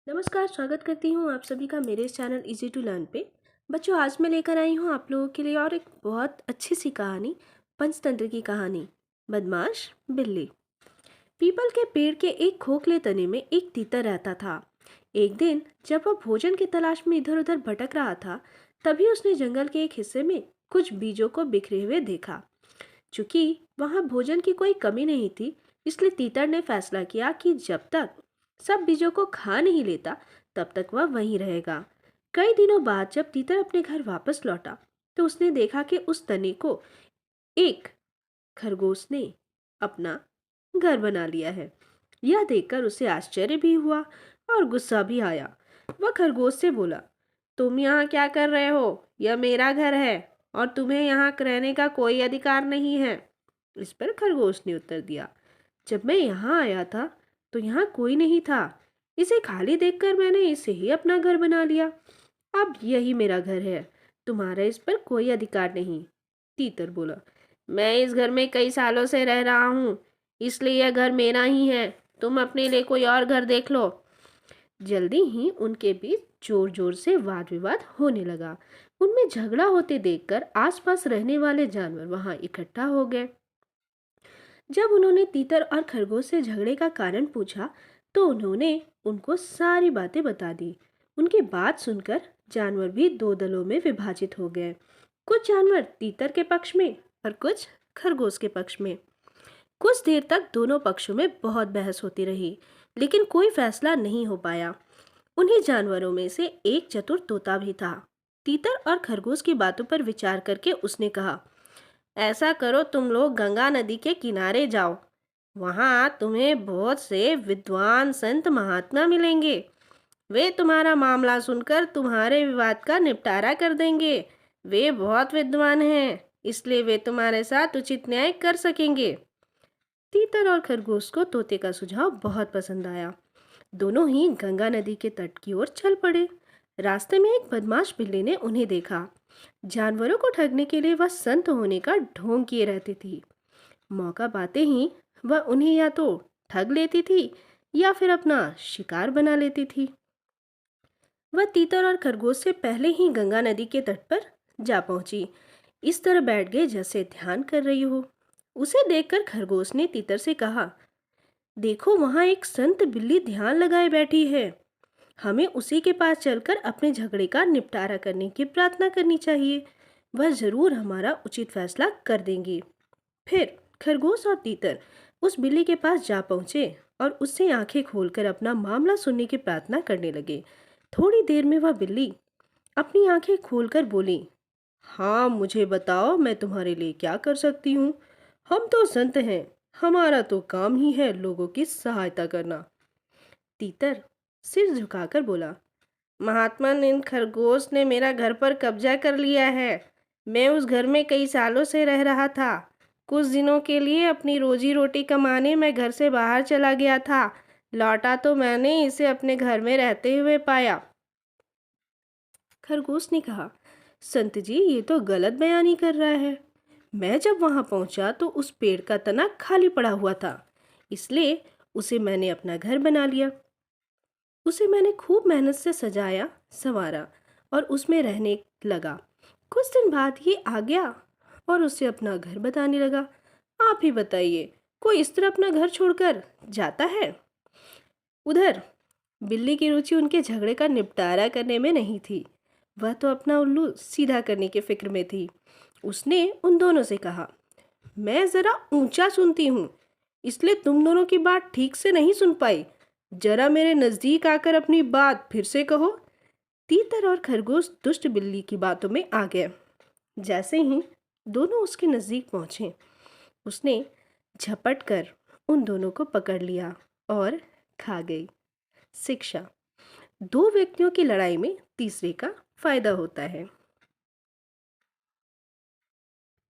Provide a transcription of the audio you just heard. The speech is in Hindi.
नमस्कार, स्वागत करती हूँ आप सभी का मेरे इस चैनल इजी टू लर्न पे। बच्चों, आज मैं लेकर आई हूँ आप लोगों के लिए और एक बहुत अच्छी सी कहानी, पंचतंत्र की कहानी, बदमाश बिल्ली। पीपल के पेड़ के एक खोखले तने में एक तीतर रहता था। एक दिन जब वह भोजन की तलाश में इधर उधर भटक रहा था, तभी उसने जंगल के एक हिस्से में कुछ बीजों को बिखरे हुए देखा। चूंकि वहां भोजन की कोई कमी नहीं थी, इसलिए तीतर ने फैसला किया कि जब तक सब बीजों को खा नहीं लेता, तब तक वह वहीं रहेगा। कई दिनों बाद जब तीतर अपने घर वापस लौटा, तो उसने देखा कि उस तने को एक खरगोश ने अपना घर बना लिया है। यह देखकर उसे आश्चर्य भी हुआ और गुस्सा भी आया। वह खरगोश से बोला, तुम यहाँ क्या कर रहे हो? यह मेरा घर है और तुम्हें यहाँ रहने का कोई अधिकार नहीं है। इस पर खरगोश ने उत्तर दिया, जब मैं यहाँ आया था तो यहाँ कोई नहीं था। इसे खाली देखकर मैंने इसे ही अपना घर बना लिया। अब यही मेरा घर है, तुम्हारा इस पर कोई अधिकार नहीं। तीतर बोला, मैं इस घर में कई सालों से रह रहा हूँ, इसलिए यह घर मेरा ही है। तुम अपने लिए कोई और घर देख लो। जल्दी ही उनके बीच जोर जोर से वाद विवाद होने लगा। उनमें झगड़ा होते देखकर आसपास रहने वाले जानवर वहां इकट्ठा हो गए। जब उन्होंने तीतर और खरगोश से झगड़े का कारण पूछा, तो उन्होंने उनको सारी बातें बता दी। उनकी बात सुनकर जानवर भी दो दलों में विभाजित हो गए। कुछ जानवर तीतर के पक्ष में और कुछ खरगोश के पक्ष में। कुछ देर तक दोनों पक्षों में बहुत बहस होती रही, लेकिन कोई फैसला नहीं हो पाया। उन्हीं जानवरों में से एक चतुर तोता भी था। तीतर और खरगोश की बातों पर विचार करके उसने कहा, ऐसा करो, तुम लोग गंगा नदी के किनारे जाओ। वहां तुम्हें बहुत से विद्वान संत महात्मा मिलेंगे। वे तुम्हारा मामला सुनकर तुम्हारे विवाद का निपटारा कर देंगे। वे बहुत विद्वान हैं, इसलिए वे तुम्हारे साथ उचित न्याय कर सकेंगे। तीतर और खरगोश को तोते का सुझाव बहुत पसंद आया। दोनों ही गंगा नदी के तट की ओर चल पड़े। रास्ते में एक बदमाश बिल्ली ने उन्हें देखा। जानवरों को ठगने के लिए वह संत होने का ढोंग किए रहती थी। मौका पाते ही वह उन्हें या तो ठग लेती थी या फिर अपना शिकार बना लेती थी। वह तीतर और खरगोश से पहले ही गंगा नदी के तट पर जा पहुंची। इस तरह बैठ गए जैसे ध्यान कर रही हो। उसे देखकर खरगोश ने तीतर से कहा, देखो, वहां एक संत बिल्ली ध्यान लगाए बैठी है। हमें उसी के पास चलकर अपने झगड़े का निपटारा करने की प्रार्थना करनी चाहिए। वह जरूर हमारा उचित फैसला कर देंगी। फिर खरगोश और तीतर उस बिल्ली के पास जा पहुंचे और उससे आंखें खोलकर अपना मामला सुनने की प्रार्थना करने लगे। थोड़ी देर में वह बिल्ली अपनी आंखें खोलकर बोली, हाँ, मुझे बताओ, मैं तुम्हारे लिए क्या कर सकती हूँ? हम तो संत हैं, हमारा तो काम ही है लोगों की सहायता करना। तीतर सिर झुकाकर बोला, महात्मा इन खरगोश ने मेरा घर पर कब्जा कर लिया है। मैं उस घर में कई सालों से रह रहा था। कुछ दिनों के लिए अपनी रोजी रोटी कमाने मैं घर से बाहर चला गया था। लौटा तो मैंने इसे अपने घर में रहते हुए पाया। खरगोश ने कहा, संत जी, ये तो गलत बयानी कर रहा है। मैं जब वहां पहुंचा तो उस पेड़ का तना खाली पड़ा हुआ था, इसलिए उसे मैंने अपना घर बना लिया। उसे मैंने खूब मेहनत से सजाया संवारा और उसमें रहने लगा। कुछ दिन बाद ये आ गया और उसे अपना घर बताने लगा। आप ही बताइए, कोई इस तरह अपना घर छोड़कर जाता है? उधर बिल्ली की रुचि उनके झगड़े का निपटारा करने में नहीं थी। वह तो अपना उल्लू सीधा करने की फिक्र में थी। उसने उन दोनों से कहा, मैं जरा ऊंचा सुनती हूँ, इसलिए तुम दोनों की बात ठीक से नहीं सुन पाई। जरा मेरे नजदीक आकर अपनी बात फिर से कहो। तीतर और खरगोश दुष्ट बिल्ली की बातों में आ गए। जैसे ही दोनों उसके नजदीक पहुंचे, उसने झपट कर उन दोनों को पकड़ लिया और खा गई। शिक्षा: दो व्यक्तियों की लड़ाई में तीसरे का फायदा होता है।